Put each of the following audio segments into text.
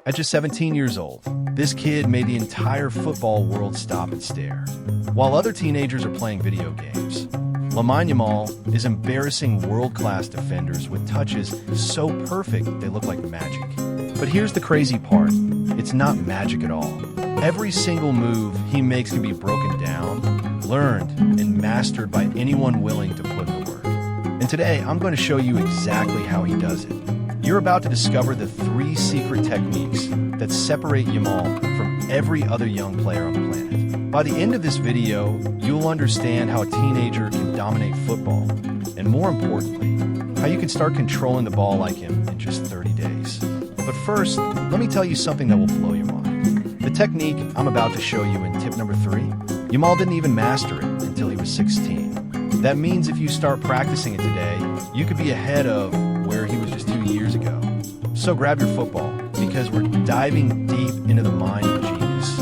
At just 17 years old, this kid made the entire football world stop and stare. While other teenagers are playing video games, Lamine Yamal is embarrassing world-class defenders with touches so perfect they look like magic. But here's the crazy part. It's not magic at all. Every single move he makes can be broken down, learned, and mastered by anyone willing to put in the work. And today, I'm going to show you exactly how he does it. You're about to discover the 3 secret techniques that separate Yamal from every other young player on the planet. By the end of this video, you'll understand how a teenager can dominate football, and more importantly, how you can start controlling the ball like him in just 30 days. But first, let me tell you something that will blow your mind. The technique I'm about to show you in tip number 3, Yamal didn't even master it until he was 16. That means if you start practicing it today, you could be ahead of where he was just 2 years ago. So grab your football, because we're diving deep into the mind of a genius.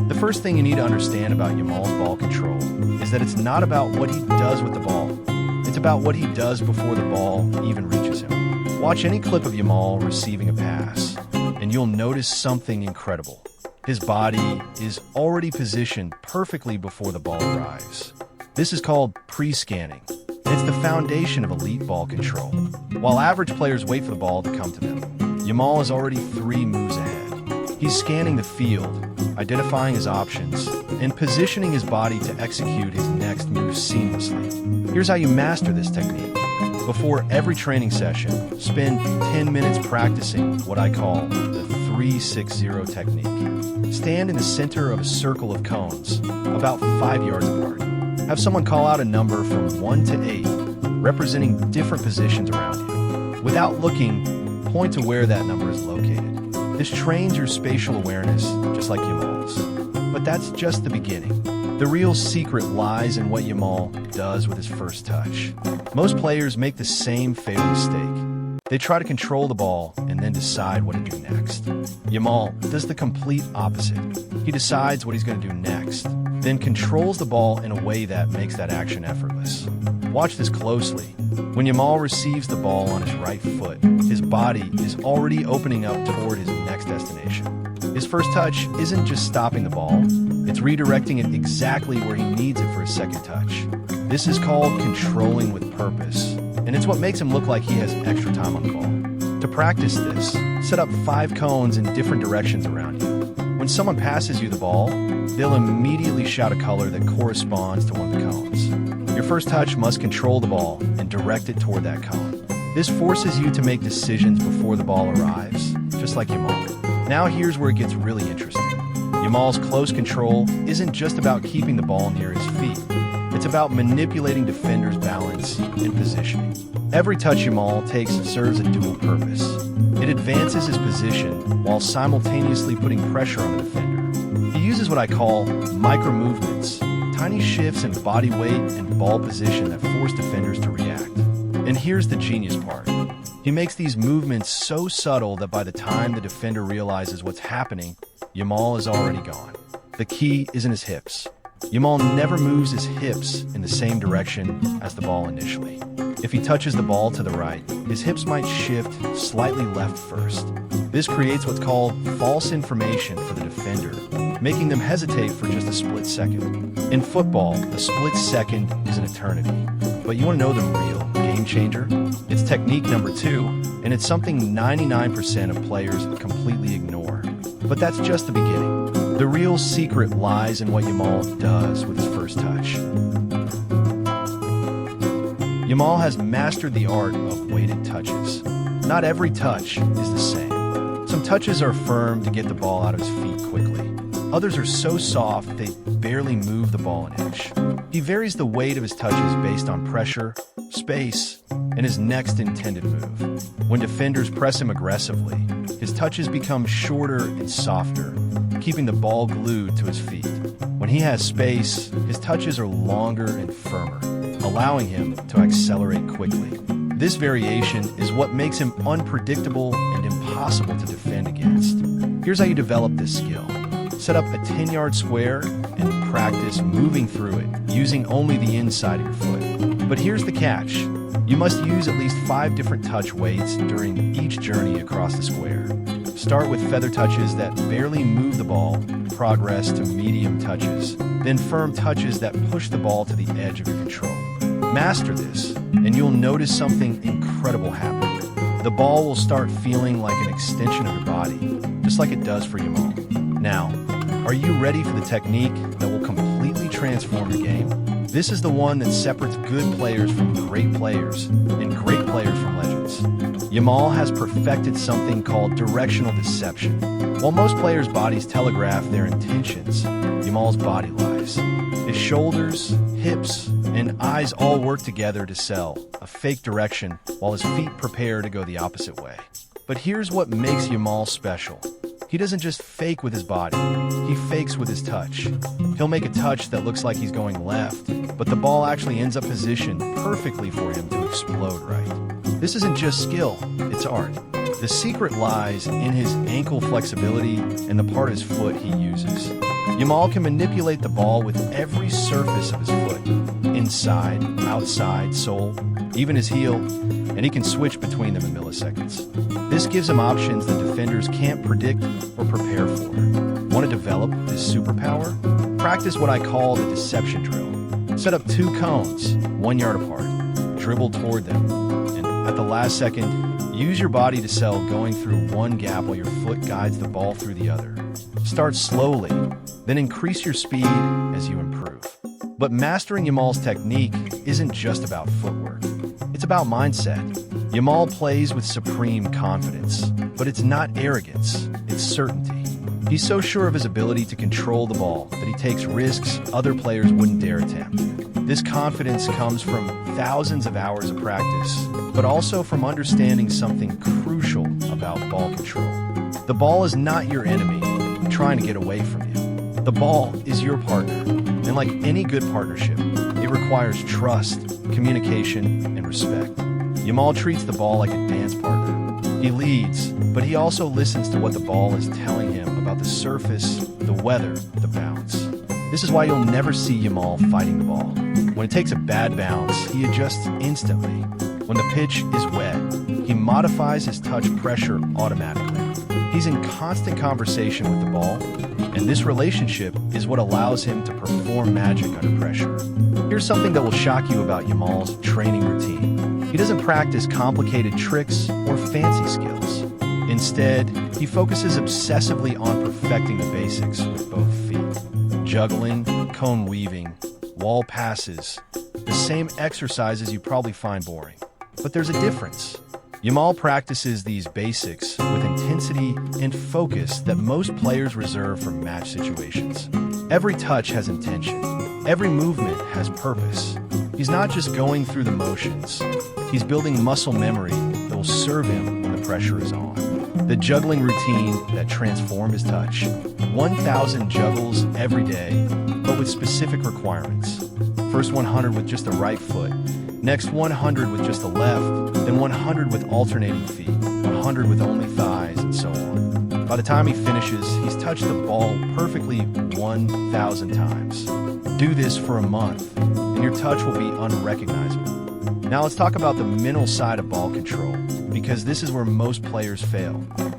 The first thing you need to understand about Yamal's ball control is that it's not about what he does with the ball. It's about what he does before the ball even reaches him. Watch any clip of Yamal receiving a pass, and you'll notice something incredible. His body is already positioned perfectly before the ball arrives. This is called pre-scanning. It's the foundation of elite ball control. While average players wait for the ball to come to them, Yamal is already 3 moves ahead. He's scanning the field, identifying his options, and positioning his body to execute his next move seamlessly. Here's how you master this technique. Before every training session, spend 10 minutes practicing what I call the 3-6-0 technique. Stand in the center of a circle of cones, about 5 yards apart. Have someone call out a number from 1 to 8, representing different positions around you. Without looking, point to where that number is located. This trains your spatial awareness, just like Yamal's. But that's just the beginning. The real secret lies in what Yamal does with his first touch. Most players make the same fatal mistake. They try to control the ball and then decide what to do next. Yamal does the complete opposite. He decides what he's going to do next, then controls the ball in a way that makes that action effortless. Watch this closely. When Yamal receives the ball on his right foot, his body is already opening up toward his next destination. His first touch isn't just stopping the ball, it's redirecting it exactly where he needs it for his second touch. This is called controlling with purpose, and it's what makes him look like he has extra time on the ball. To practice this, set up 5 cones in different directions around you. When someone passes you the ball, they'll immediately shout a color that corresponds to one of the cones. Your first touch must control the ball and direct it toward that cone. This forces you to make decisions before the ball arrives, just like Yamal. Now here's where it gets really interesting. Yamal's close control isn't just about keeping the ball near his feet. It's about manipulating defenders' balance and positioning. Every touch Yamal takes serves a dual purpose. It advances his position while simultaneously putting pressure on the defender. He uses what I call micro-movements, tiny shifts in body weight and ball position that force defenders to react. And here's the genius part. He makes these movements so subtle that by the time the defender realizes what's happening, Yamal is already gone. The key is in his hips. Yamal never moves his hips in the same direction as the ball initially. If he touches the ball to the right, his hips might shift slightly left first. This creates what's called false information for the defender, making them hesitate for just a split second. In football, a split second is an eternity. But you want to know the real game changer? It's technique number 2, and it's something 99% of players completely ignore. But that's just the beginning. The real secret lies in what Yamal does with his first touch. Yamal has mastered the art of weighted touches. Not every touch is the same. Some touches are firm to get the ball out of his feet quickly. Others are so soft they barely move the ball an inch. He varies the weight of his touches based on pressure, space, and his next intended move. When defenders press him aggressively, his touches become shorter and softer, keeping the ball glued to his feet. When he has space, his touches are longer and firmer, allowing him to accelerate quickly. This variation is what makes him unpredictable and impossible to defend against. Here's how you develop this skill. Set up a 10-yard square and practice moving through it, using only the inside of your foot. But here's the catch. You must use at least 5 different touch weights during each journey across the square. Start with feather touches that barely move the ball, progress to medium touches, then firm touches that push the ball to the edge of your control. Master this, and you'll notice something incredible happen. The ball will start feeling like an extension of your body, just like it does for Yamal. Now, are you ready for the technique that will completely transform your game? This is the one that separates good players from great players, and great players from legends. Yamal has perfected something called directional deception. While most players' bodies telegraph their intentions, Yamal's body lies. His shoulders, hips, and eyes all work together to sell a fake direction while his feet prepare to go the opposite way. But here's what makes Yamal special. He doesn't just fake with his body, he fakes with his touch. He'll make a touch that looks like he's going left, but the ball actually ends up positioned perfectly for him to explode right. This isn't just skill, it's art. The secret lies in his ankle flexibility and the part of his foot he uses. Yamal can manipulate the ball with every surface of his foot, inside, outside, sole, even his heel, and he can switch between them in milliseconds. This gives him options that defenders can't predict or prepare for. Want to develop this superpower? Practice what I call the deception drill. Set up 2 cones, 1 yard apart. Dribble toward them, and at the last second, use your body to sell going through one gap while your foot guides the ball through the other. Start slowly, then increase your speed as you improve. But mastering Yamal's technique isn't just about footwork. It's about mindset. Yamal plays with supreme confidence, but it's not arrogance, it's certainty. He's so sure of his ability to control the ball that he takes risks other players wouldn't dare attempt. This confidence comes from thousands of hours of practice, but also from understanding something crucial about ball control. The ball is not your enemy trying to get away from you. The ball is your partner, and like any good partnership, it requires trust, communication, and respect. Yamal treats the ball like a dance partner. He leads, but he also listens to what the ball is telling him about the surface, the weather, the bounce. This is why you'll never see Yamal fighting the ball. When it takes a bad bounce, he adjusts instantly. When the pitch is wet, he modifies his touch pressure automatically. He's in constant conversation with the ball, and this relationship is what allows him to perform magic under pressure. Here's something that will shock you about Yamal's training routine. He doesn't practice complicated tricks or fancy skills. Instead, he focuses obsessively on perfecting the basics with both feet. Juggling, cone weaving, wall passes, the same exercises you probably find boring. But there's a difference. Yamal practices these basics with intensity and focus that most players reserve for match situations. Every touch has intention. Every movement has purpose. He's not just going through the motions. He's building muscle memory that will serve him when the pressure is on. The juggling routine that transformed his touch. 1,000 juggles every day, but with specific requirements. First 100 with just the right foot. Next 100 with just the left, then 100 with alternating feet, 100 with only thighs, and so on. By the time he finishes, he's touched the ball perfectly 1,000 times. Do this for a month, and your touch will be unrecognizable. Now let's talk about the mental side of ball control, because this is where most players fail.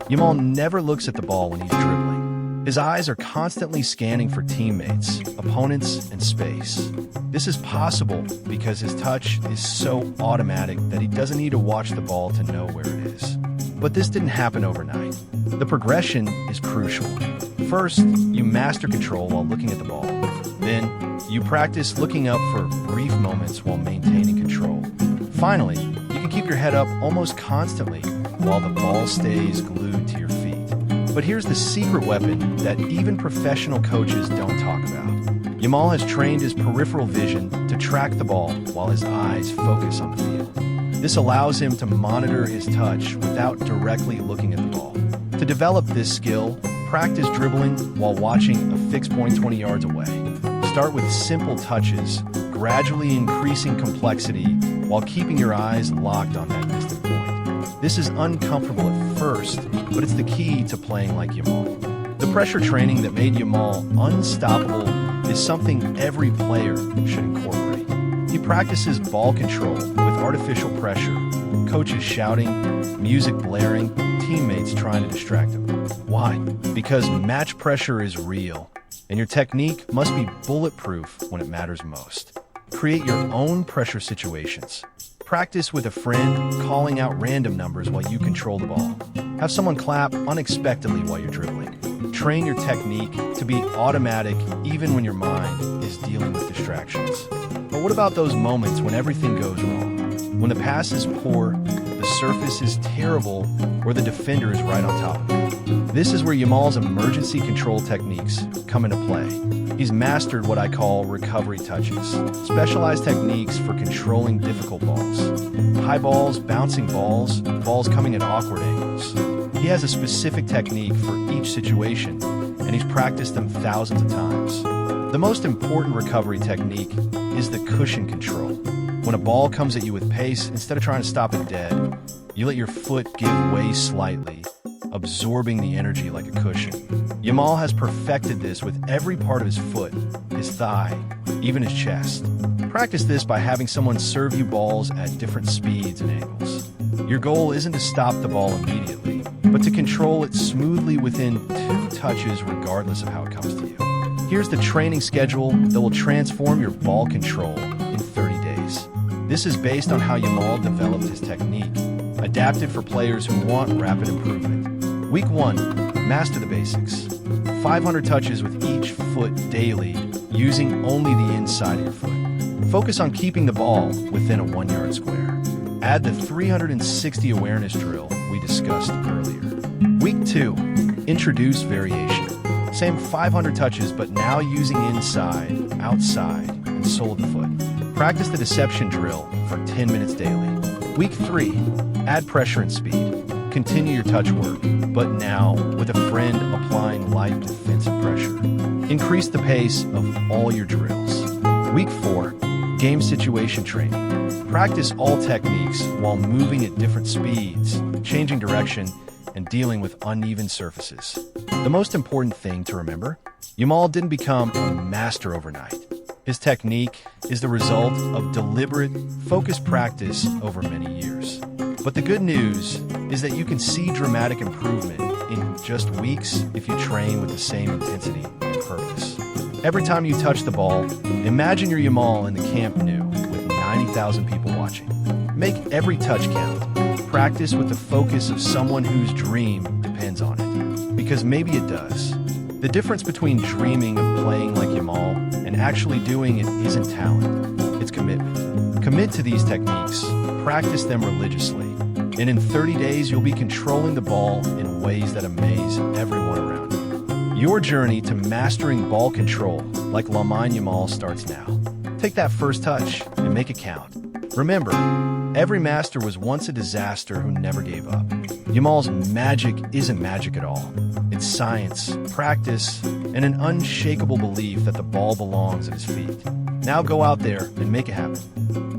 Yamal never looks at the ball when he's dribbling. His eyes are constantly scanning for teammates, opponents, and space. This is possible because his touch is so automatic that he doesn't need to watch the ball to know where it is. But this didn't happen overnight. The progression is crucial. First, you master control while looking at the ball. Then, you practice looking up for brief moments while maintaining control. Finally, you can keep your head up almost constantly while the ball stays glued to your feet. But here's the secret weapon that even professional coaches don't talk about. Yamal has trained his peripheral vision to track the ball while his eyes focus on the field. This allows him to monitor his touch without directly looking at the ball. To develop this skill, practice dribbling while watching a fixed point 20 yards away. Start with simple touches, gradually increasing complexity while keeping your eyes locked on that distant point. This is uncomfortable at first, but it's the key to playing like Yamal. The pressure training that made Yamal unstoppable is something every player should incorporate. He practices ball control with artificial pressure, coaches shouting, music blaring, teammates trying to distract him. Why? Because match pressure is real, and your technique must be bulletproof when it matters most. Create your own pressure situations. Practice with a friend, calling out random numbers while you control the ball. Have someone clap unexpectedly while you're dribbling. Train your technique to be automatic even when your mind is dealing with distractions. But what about those moments when everything goes wrong? When the pass is poor, the surface is terrible, or the defender is right on top of it? This is where Yamal's emergency control techniques come into play. He's mastered what I call recovery touches, specialized techniques for controlling difficult balls. High balls, bouncing balls, balls coming at awkward angles. He has a specific technique for each situation, and he's practiced them thousands of times. The most important recovery technique is the cushion control. When a ball comes at you with pace, instead of trying to stop it dead, you let your foot give way slightly, absorbing the energy like a cushion. Yamal has perfected this with every part of his foot, his thigh, even his chest. Practice this by having someone serve you balls at different speeds and angles. Your goal isn't to stop the ball immediately, but to control it smoothly within 2 touches regardless of how it comes to you. Here's the training schedule that will transform your ball control in 30 days. This is based on how Yamal developed his technique, adapted for players who want rapid improvement. Week 1, master the basics. 500 touches with each foot daily, using only the inside of your foot. Focus on keeping the ball within a 1-yard square. Add the 360 awareness drill we discussed earlier. Week 2, introduce variation. Same 500 touches, but now using inside, outside, and sole of the foot. Practice the deception drill for 10 minutes daily. Week 3, add pressure and speed. Continue your touch work, but now with a friend applying light defensive pressure. Increase the pace of all your drills. Week 4, game situation training. Practice all techniques while moving at different speeds, changing direction, and dealing with uneven surfaces. The most important thing to remember, Yamal didn't become a master overnight. His technique is the result of deliberate, focused practice over many years. But the good news is that you can see dramatic improvement in just weeks if you train with the same intensity and purpose. Every time you touch the ball, imagine you're Yamal in the Camp Nou with 90,000 people watching. Make every touch count. Practice with the focus of someone whose dream depends on it. Because maybe it does. The difference between dreaming of playing like Yamal and actually doing it isn't talent, it's commitment. Commit to these techniques, practice them religiously, and in 30 days you'll be controlling the ball in ways that amaze everyone around you. Your journey to mastering ball control like Lamine Yamal starts now. Take that first touch and make it count. Remember, every master was once a disaster who never gave up. Yamal's magic isn't magic at all. It's science, practice, and an unshakable belief that the ball belongs at his feet. Now go out there and make it happen.